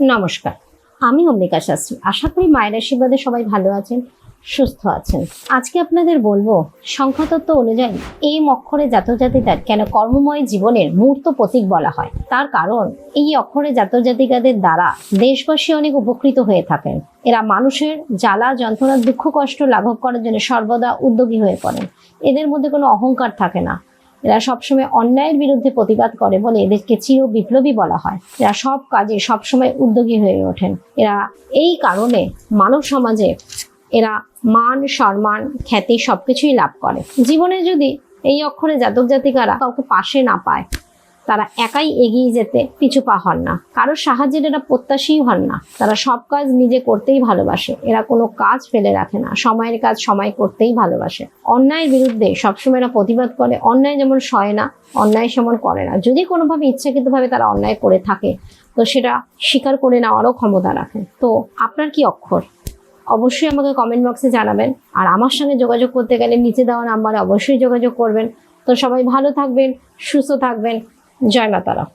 নমস্কার, আমি অম্বিকা শাস্ত্রী। আশা করি মায়ের আশীর্বাদে সবাই ভালো আছেন, সুস্থ আছেন। আজকে আপনাদের বলবো সংখ্যাতত্ত্ব অনুযায়ী এই অক্ষরে জাতক জাতিকাদের কেন কর্মময় জীবনের মূর্ত প্রতীক বলা হয়। তার কারণ এই অক্ষরে জাতক জাতিকাদের দ্বারা দেশবাসী অনেক উপকৃত হয়ে থাকেন। এরা মানুষের জ্বালা যন্ত্রণা দুঃখ কষ্ট লাঘব করার জন্য সর্বদা উদ্যোগী হয়ে পড়েন। এদের মধ্যে কোনো অহংকার থাকে না। এরা সবসময় অন্যায়ের বিরুদ্ধে প্রতিবাদ করে বলে এদেরকে চির বিপ্লবী বলা হয়। এরা সব কাজে সবসময় উদ্যোগী হয়ে ওঠেন। এরা এই কারণে মানব সমাজে এরা মান সম্মান খ্যাতি সবকিছুই লাভ করে। জীবনে যদি এই অক্ষরে জাতক জাতিকারা কাউকে পাশে না পায়, তারা একাই এগিয়ে যেতে পিছু পা হন না, কারোর সাহায্যের এরা প্রত্যাশীই হন না। তারা সব কাজ নিজে করতেই ভালোবাসে। এরা কোনো কাজ ফেলে রাখে না, সময়ের কাজ সময় করতেই ভালোবাসে। অন্যায়ের বিরুদ্ধে সবসময় এরা প্রতিবাদ করে। অন্যায় যেমন সয় না, অন্যায় সেমন করে না। যদি কোনোভাবে ইচ্ছাকৃতভাবে তারা অন্যায় করে থাকে, তো সেটা স্বীকার করে নেওয়ারও ক্ষমতা রাখেন। তো আপনার কি অক্ষর? অবশ্যই আমাকে কমেন্ট বক্সে জানাবেন। আর আমার সঙ্গে যোগাযোগ করতে গেলে নিচে দেওয়া নাম্বারে অবশ্যই যোগাযোগ করবেন। তো সবাই ভালো থাকবেন, সুস্থ থাকবেন। জয় মা তারা।